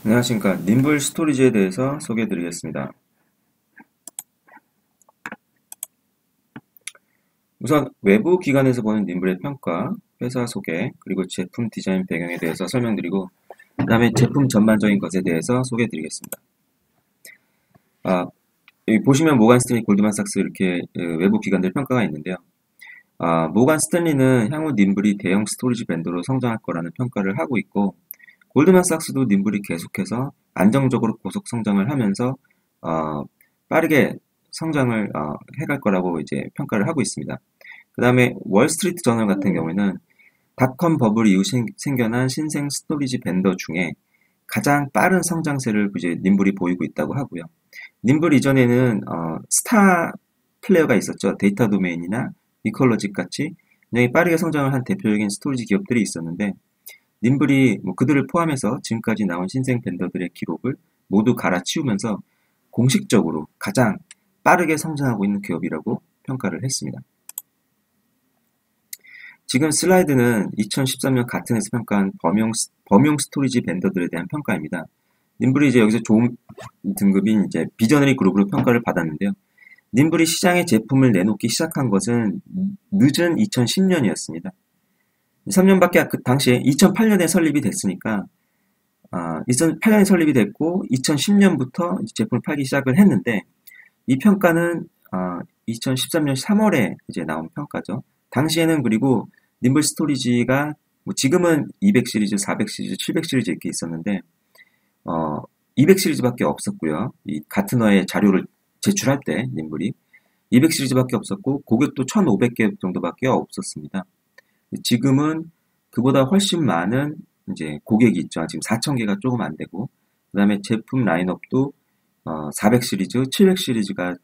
안녕하십니까. 님블 스토리지에 대해서 소개해 드리겠습니다. 우선 외부 기관에서 보는 님블의 평가, 회사 소개, 그리고 제품 디자인 배경에 대해서 설명드리고, 그 다음에 제품 전반적인 것에 대해서 소개해 드리겠습니다. 여기 보시면 모간 스탠리, 골드만삭스 이렇게 외부 기관들 평가가 있는데요. 모간 스탠리는 향후 님블이 대형 스토리지 벤더로 성장할 거라는 평가를 하고 있고, 골드만삭스도 님블이 계속해서 안정적으로 고속 성장을 하면서 빠르게 성장을 해갈 거라고 이제 평가를 하고 있습니다. 그 다음에 월스트리트 저널 같은 경우에는 닷컴 버블 이후 생겨난 신생 스토리지 벤더 중에 가장 빠른 성장세를 이제 님블이 보이고 있다고 하고요. 님블 이전에는 스타 플레이어가 있었죠. 데이터 도메인이나 이컬러직 같이 굉장히 빠르게 성장을 한 대표적인 스토리지 기업들이 있었는데 님블이 그들을 포함해서 지금까지 나온 신생 벤더들의 기록을 모두 갈아치우면서 공식적으로 가장 빠르게 성장하고 있는 기업이라고 평가를 했습니다. 지금 슬라이드는 2013년 가튼에서 평가한 범용 스토리지 벤더들에 대한 평가입니다. 님블이 이제 여기서 좋은 등급인 이제 비저너리 그룹으로 평가를 받았는데요. 님블이 시장에 제품을 내놓기 시작한 것은 늦은 2010년이었습니다. 3년밖에 그 당시에 2008년에 설립이 됐으니까 2008년에 설립이 됐고 2010년부터 제품을 팔기 시작을 했는데 이 평가는 2013년 3월에 이제 나온 평가죠. 당시에는 그리고 님블 스토리지가 지금은 200 시리즈, 400 시리즈, 700 시리즈 이렇게 있었는데 200 시리즈밖에 없었고요. 이 가트너의 자료를 제출할 때 님블이 200 시리즈밖에 없었고 고객도 1,500개 정도밖에 없었습니다. 지금은 그보다 훨씬 많은 이제 고객이 있죠. 지금 4,000개가 조금 안 되고 그다음에 제품 라인업도 400 시리즈, 700 시리즈가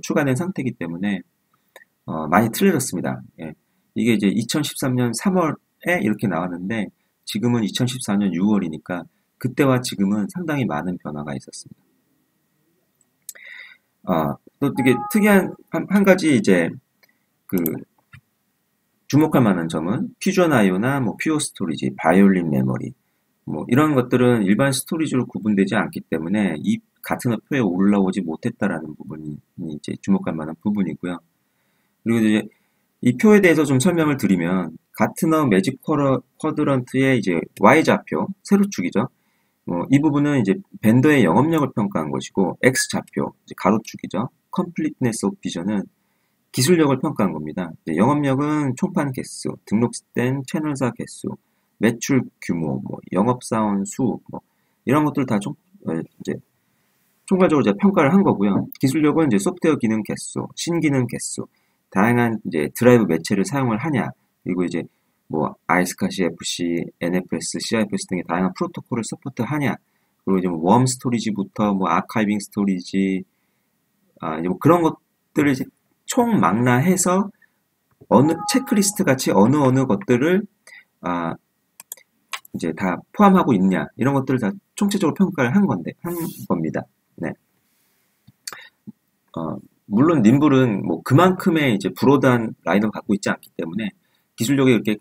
추가된 상태이기 때문에 많이 틀려졌습니다. 예. 이게 이제 2013년 3월에 이렇게 나왔는데 지금은 2014년 6월이니까 그때와 지금은 상당히 많은 변화가 있었습니다. 또 되게 특이한 한 가지 이제 그 주목할 만한 점은 퓨전 아이오나 퓨어 스토리지, 바이올린 메모리 이런 것들은 일반 스토리지로 구분되지 않기 때문에 이 같은 표에 올라오지 못했다라는 부분이 이제 주목할 만한 부분이고요. 그리고 이제 이 표에 대해서 좀 설명을 드리면 가트너 매직 쿼드런트의 이제 Y좌표, 세로축이죠. 이 부분은 이제 벤더의 영업력을 평가한 것이고 X좌표, 이제 가로축이죠. Completeness of Vision은 기술력을 평가한 겁니다. 영업력은 총판 개수, 등록된 채널사 개수, 매출 규모, 영업사원 수, 이런 것들 다 이제 총괄적으로 이제 평가를 한 거고요. 기술력은 이제 소프트웨어 기능 개수, 신기능 개수, 다양한 이제 드라이브 매체를 사용을 하냐, 그리고 이제 아이스카 CFC, NFS, CIFS 등의 다양한 프로토콜을 서포트하냐, 그리고 이제 웜 스토리지부터 아카이빙 스토리지, 이제 그런 것들을 이제 총망라해서 어느 체크리스트 같이 어느 것들을 이제 다 포함하고 있냐 이런 것들을 다 총체적으로 평가를 한 겁니다. 네. 물론 님블은 그만큼의 이제 브로드한 라인을 갖고 있지 않기 때문에 기술력이 이렇게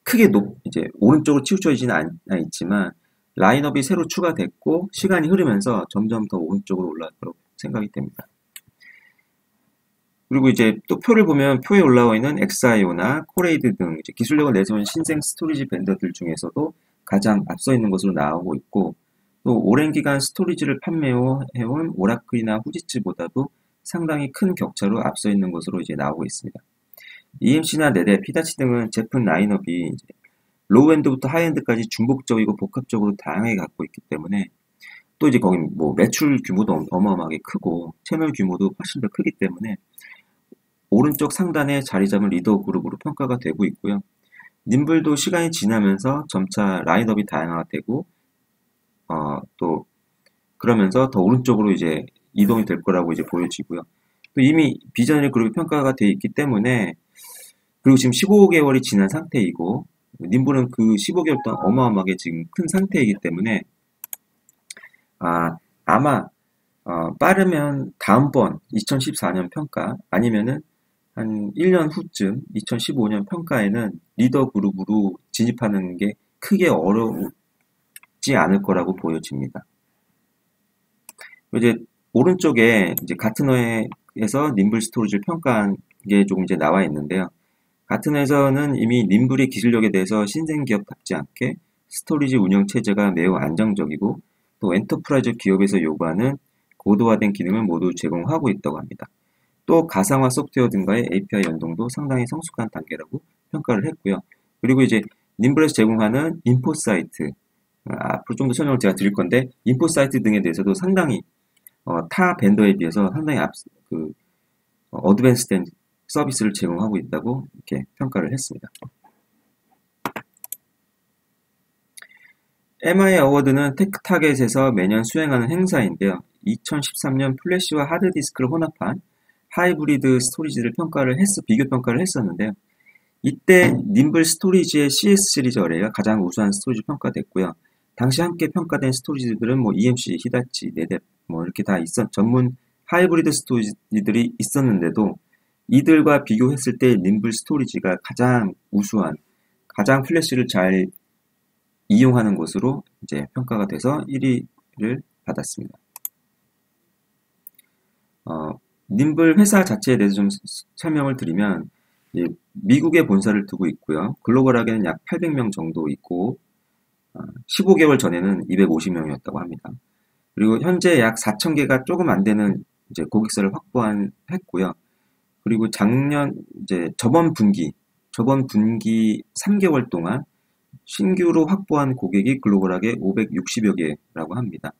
크게 이제 오른쪽으로 치우쳐지지는 않지만 라인업이 새로 추가됐고 시간이 흐르면서 점점 더 오른쪽으로 올라갈 거라고 생각이 됩니다. 그리고 이제 또 표를 보면 표에 올라와 있는 엑사이오나 코레이드 등 이제 기술력을 내세운 신생 스토리지 벤더들 중에서도 가장 앞서 있는 것으로 나오고 있고 또 오랜 기간 스토리지를 판매해온 오라클이나 후지츠보다도 상당히 큰 격차로 앞서 있는 것으로 이제 나오고 있습니다. EMC나 네댓, 피다치 등은 제품 라인업이 이제 로우엔드부터 하이엔드까지 중복적이고 복합적으로 다양하게 갖고 있기 때문에 또 이제 거기 매출 규모도 어마어마하게 크고 채널 규모도 훨씬 더 크기 때문에 오른쪽 상단에 자리 잡은 리더 그룹으로 평가가 되고 있고요. 님블도 시간이 지나면서 점차 라인업이 다양화되고 또 그러면서 더 오른쪽으로 이제 이동이 될 거라고 이제 보여지고요. 또 이미 비저너리 그룹이 평가가 돼 있기 때문에 그리고 지금 15개월이 지난 상태이고 님블은 그 15개월 동안 어마어마하게 지금 큰 상태이기 때문에 아마 빠르면 다음번 2014년 평가 아니면은 한 1년 후쯤 2015년 평가에는 리더 그룹으로 진입하는 게 크게 어려울지 쉽지 않을 거라고 보여집니다. 이제 오른쪽에 이제 가트너에서 님블 스토리지를 평가한 게 조금 이제 나와 있는데요. 가트너에서는 이미 님블의 기술력에 대해서 신생기업답지 않게 스토리지 운영 체제가 매우 안정적이고 또 엔터프라이즈 기업에서 요구하는 고도화된 기능을 모두 제공하고 있다고 합니다. 또 가상화 소프트웨어 등과의 API 연동도 상당히 성숙한 단계라고 평가를 했고요. 그리고 이제 님블에서 제공하는 인포 사이트, 앞으로 좀 더 설명을 제가 드릴 건데 인포 사이트 등에 대해서도 상당히 타 벤더에 비해서 상당히 어드밴스된 서비스를 제공하고 있다고 이렇게 평가를 했습니다. MI 어워드는 테크타겟에서 매년 수행하는 행사인데요. 2013년 플래시와 하드디스크를 혼합한 하이브리드 스토리지를 비교 평가를 했었는데요. 이때 님블 스토리지의 CS 시리즈 어레이가 가장 우수한 스토리지 평가됐고요. 당시 함께 평가된 스토리지들은 뭐 EMC, 히다치, 네뎁 뭐 이렇게 다 전문 하이브리드 스토리지들이 있었는데도 이들과 비교했을 때 님블 스토리지가 가장 우수한, 가장 플래시를 잘 이용하는 것으로 이제 평가가 돼서 1위를 받았습니다. 님블 회사 자체에 대해서 좀 설명을 드리면 미국에 본사를 두고 있고요. 글로벌하게는 약 800명 정도 있고 15개월 전에는 250명이었다고 합니다. 그리고 현재 약 4,000개가 조금 안 되는 이제 고객사를 했고요. 그리고 저번 분기 3개월 동안 신규로 확보한 고객이 글로벌하게 560여 개라고 합니다.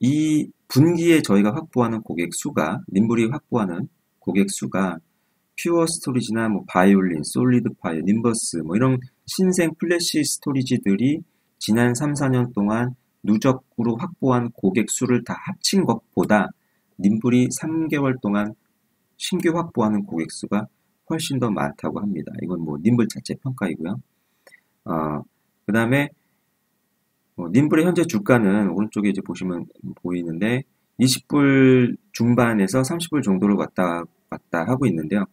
이 분기에 저희가 확보하는 고객 수가, 님블이 확보하는 고객 수가 퓨어 스토리지나 바이올린, 솔리드파이어, 님버스 이런 신생 플래시 스토리지들이 지난 3, 4년 동안 누적으로 확보한 고객 수를 다 합친 것보다 님블이 3개월 동안 신규 확보하는 고객 수가 훨씬 더 많다고 합니다. 이건 님블 자체 평가이고요. 그 다음에 님블의 현재 주가는 오른쪽에 이제 보시면 보이는데 20불 중반에서 30불 정도를 왔다 갔다 하고 있는데요.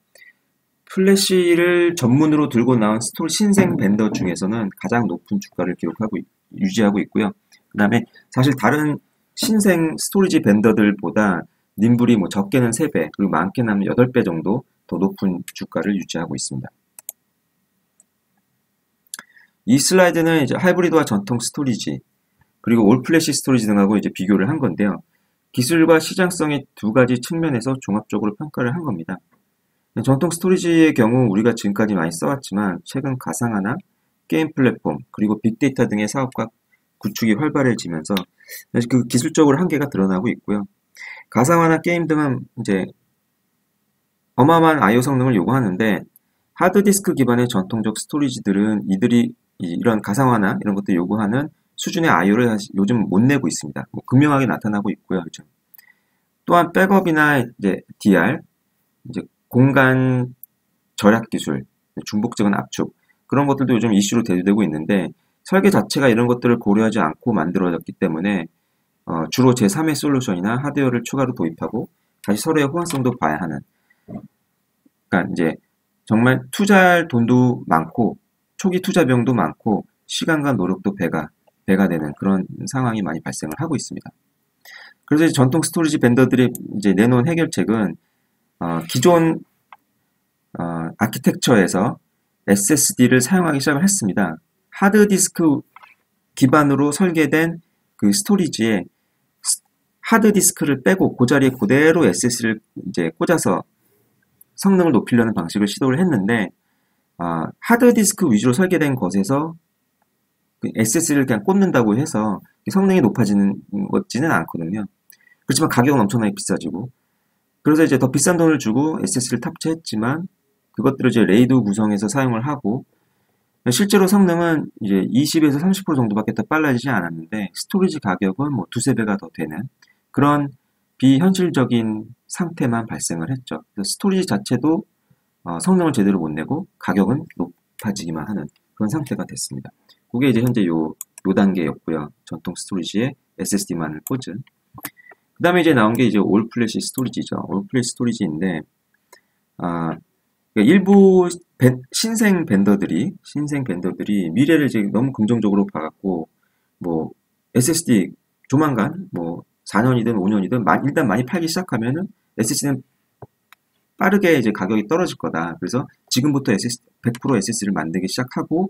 플래시를 전문으로 들고 나온 신생 벤더 중에서는 가장 높은 주가를 유지하고 있고요. 그 다음에 사실 다른 신생 스토리지 벤더들보다 님블이 적게는 3배, 그리고 많게는 하면 8배 정도 더 높은 주가를 유지하고 있습니다. 이 슬라이드는 이제 하이브리드와 전통 스토리지, 그리고 올 플래시 스토리지 등하고 이제 비교를 한 건데요. 기술과 시장성의 두 가지 측면에서 종합적으로 평가를 한 겁니다. 전통 스토리지의 경우 우리가 지금까지 많이 써왔지만 최근 가상화나 게임 플랫폼, 그리고 빅데이터 등의 사업과 구축이 활발해지면서 그 기술적으로 한계가 드러나고 있고요. 가상화나 게임 등은 이제 어마어마한 I/O 성능을 요구하는데 하드디스크 기반의 전통적 스토리지들은 이들이 이런 가상화나 이런 것들 요구하는 수준의 I/O를 요즘 못 내고 있습니다. 극명하게 나타나고 있고요. 그렇죠? 또한 백업이나 이제 DR, 이제 공간 절약 기술, 중복적인 압축 그런 것들도 요즘 이슈로 대두되고 있는데 설계 자체가 이런 것들을 고려하지 않고 만들어졌기 때문에 주로 제3의 솔루션이나 하드웨어를 추가로 도입하고 다시 서로의 호환성도 봐야 하는, 그러니까 이제 정말 투자할 돈도 많고 초기 투자 비용도 많고 시간과 노력도 배가 되는 그런 상황이 많이 발생을 하고 있습니다. 그래서 전통 스토리지 벤더들이 이제 내놓은 해결책은 기존 아키텍처에서 SSD를 사용하기 시작을 했습니다. 하드디스크 기반으로 설계된 그 스토리지에 하드디스크를 빼고 그 자리에 그대로 SSD를 이제 꽂아서 성능을 높이려는 방식을 시도를 했는데 하드디스크 위주로 설계된 것에서 SSD를 그냥 꽂는다고 해서 성능이 높아지는 것지는 않거든요. 그렇지만 가격은 엄청나게 비싸지고, 그래서 이제 더 비싼 돈을 주고 SSD를 탑재했지만 그것들을 이제 레이드 구성해서 사용을 하고 실제로 성능은 이제 20에서 30% 정도밖에 더 빨라지지 않았는데 스토리지 가격은 두세 배가 더 되는 그런 비현실적인 상태만 발생을 했죠. 그래서 스토리지 자체도 성능을 제대로 못 내고 가격은 높아지기만 하는 그런 상태가 됐습니다. 그게 이제 현재 요 단계였고요. 전통 스토리지에 SSD만을 꽂은. 그 다음에 이제 나온 게 이제 올 플래시 스토리지죠. 올 플래시 스토리지인데, 그러니까 일부 신생 벤더들이 미래를 이제 너무 긍정적으로 봐갖고, 뭐, SSD 조만간, 뭐, 4년이든 5년이든 일단 많이 팔기 시작하면은 SSD는 빠르게 이제 가격이 떨어질 거다. 그래서 지금부터 100% SSD를 만들기 시작하고,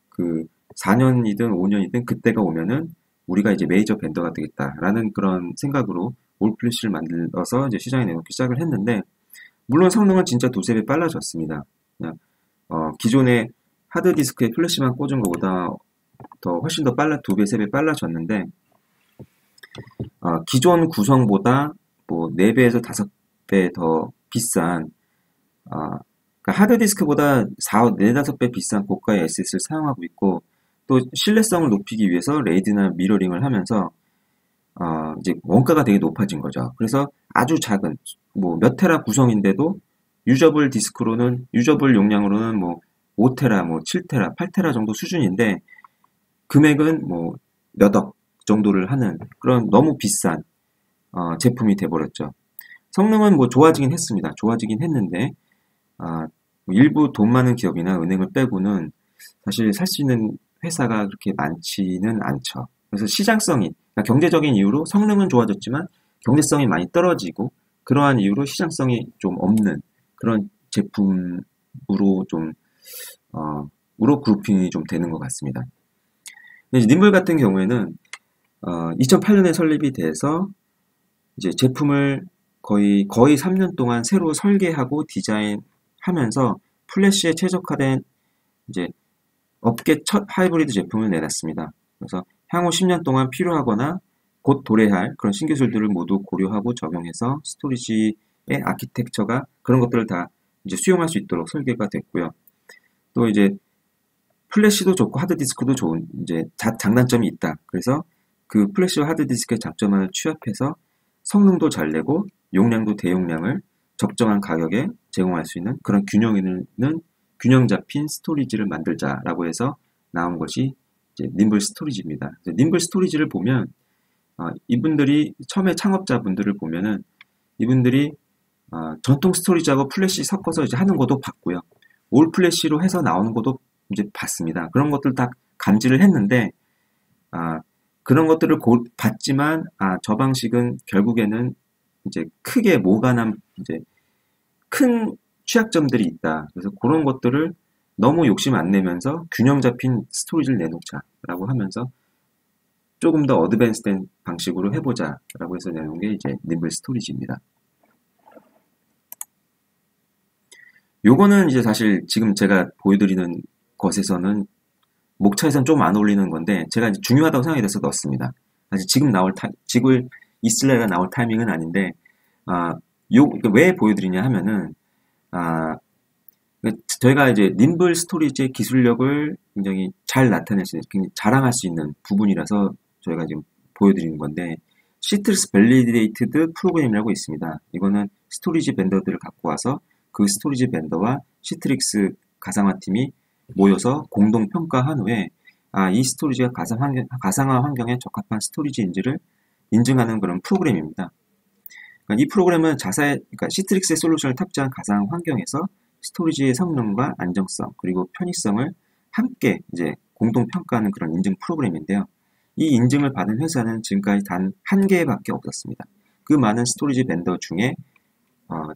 그 4년이든 5년이든 그때가 오면은 우리가 이제 메이저 벤더가 되겠다라는 그런 생각으로 올플래시를 만들어서 이제 시장에 내놓기 시작을 했는데, 물론 성능은 진짜 두세 배 빨라졌습니다. 그냥 기존의 하드디스크에 플래시만 꽂은 것보다 더 훨씬 더 빨라 두 배, 세 배 빨라졌는데, 기존 구성보다 뭐 4배에서 5배 더 비싼, 그러니까 하드디스크보다 4, 5배 비싼 고가의 SSD를 사용하고 있고, 또 신뢰성을 높이기 위해서 레이드나 미러링을 하면서 이제 원가가 되게 높아진 거죠. 그래서 아주 작은 뭐 몇 테라 구성인데도 유저블 용량으로는 뭐 5테라, 뭐 7테라, 8테라 정도 수준인데 금액은 뭐 몇 억 정도를 하는 그런 너무 비싼 제품이 돼버렸죠. 성능은 뭐 좋아지긴 했습니다. 좋아지긴 했는데 뭐 일부 돈 많은 기업이나 은행을 빼고는 사실 살 수 있는 회사가 그렇게 많지는 않죠. 그래서 시장성이, 그러니까 경제적인 이유로 성능은 좋아졌지만 경제성이 많이 떨어지고 그러한 이유로 시장성이 좀 없는 그런 제품으로 좀 우로 그룹핑이 좀 되는 것 같습니다. 근데 님블 같은 경우에는 2008년에 설립이 돼서 이제 제품을 거의 3년 동안 새로 설계하고 디자인하면서 플래시에 최적화된 이제 업계 첫 하이브리드 제품을 내놨습니다. 그래서 향후 10년 동안 필요하거나 곧 도래할 그런 신기술들을 모두 고려하고 적용해서 스토리지의 아키텍처가 그런 것들을 다 이제 수용할 수 있도록 설계가 됐고요. 또 이제 플래시도 좋고 하드디스크도 좋은 이제 장단점이 있다. 그래서 그 플래시와 하드디스크의 장점을 취합해서 성능도 잘 내고 용량도 대용량을 적정한 가격에 제공할 수 있는 그런 균형 잡힌 스토리지를 만들자라고 해서 나온 것이 이제 님블 스토리지입니다. 님블 스토리지를 보면 이분들이 처음에 창업자분들을 보면은 이분들이 전통 스토리지하고 플래시 섞어서 이제 하는 것도 봤고요. 올 플래시로 해서 나오는 것도 이제 봤습니다. 그런 것들 다 감지를 했는데 그런 것들을 봤지만 저 방식은 결국에는 이제 크게 이제 큰 취약점들이 있다. 그래서 그런 것들을 너무 욕심 안 내면서 균형 잡힌 스토리지를 내놓자라고 하면서 조금 더 어드밴스된 방식으로 해보자라고 해서 내놓은 게 이제 님블 스토리지입니다. 요거는 이제 사실 지금 제가 보여드리는 것에서는 목차에선 좀 안 어울리는 건데 제가 이제 중요하다고 생각이 돼서 넣었습니다. 사실 지금 이슬레가 나올 타이밍은 아닌데 왜 보여드리냐 하면은 저희가 이제 님블 스토리지의 기술력을 굉장히 잘 나타낼 수 있는, 자랑할 수 있는 부분이라서 저희가 지금 보여드리는 건데, 시트릭스 밸리데이트드 프로그램이라고 있습니다. 이거는 스토리지 벤더들을 갖고 와서 그 스토리지 벤더와 시트릭스 가상화팀이 모여서 공동 평가한 후에 이 스토리지가 가상화 환경에 적합한 스토리지인지를 인증하는 그런 프로그램입니다. 그러니까 이 프로그램은 그러니까 시트릭스의 솔루션을 탑재한 가상 환경에서 스토리지의 성능과 안정성 그리고 편의성을 함께 이제 공동 평가하는 그런 인증 프로그램인데요. 이 인증을 받은 회사는 지금까지 단 한 개밖에 없었습니다. 그 많은 스토리지 벤더 중에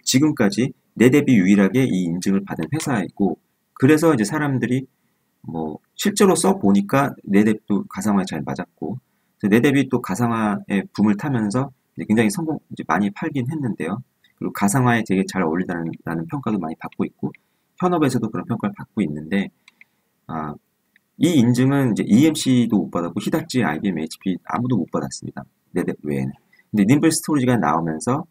지금까지 네뎁이 유일하게 이 인증을 받은 회사이고, 그래서 이제 사람들이 뭐 실제로 써보니까 네뎁도 가상화에 잘 맞았고, 네뎁이 또 가상화의 붐을 타면서 굉장히 이제 많이 팔긴 했는데요. 그리고 가상화에 되게 잘 어울린다는 평가도 많이 받고 있고, 현업에서도 그런 평가를 받고 있는데, 이 인증은 이제 EMC도 못 받았고, 히다치, IBM, HP 아무도 못 받았습니다. 네뎁 외에는. 근데 님블 스토리지가 나오면서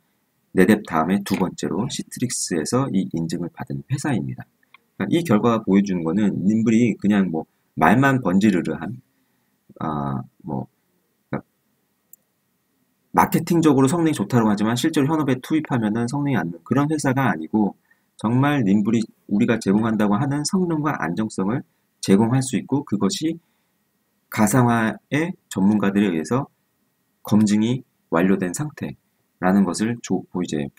네뎁 다음에 두 번째로 시트릭스에서 이 인증을 받은 회사입니다. 그러니까 이 결과가 보여주는 거는 님블이 그냥 뭐 말만 번지르르한 그러니까 마케팅적으로 성능이 좋다고 하지만 실제로 현업에 투입하면은 성능이 안 나는 그런 회사가 아니고, 정말 님블이 우리가 제공한다고 하는 성능과 안정성을 제공할 수 있고, 그것이 가상화의 전문가들에 의해서 검증이 완료된 상태라는 것을 보여드립니다.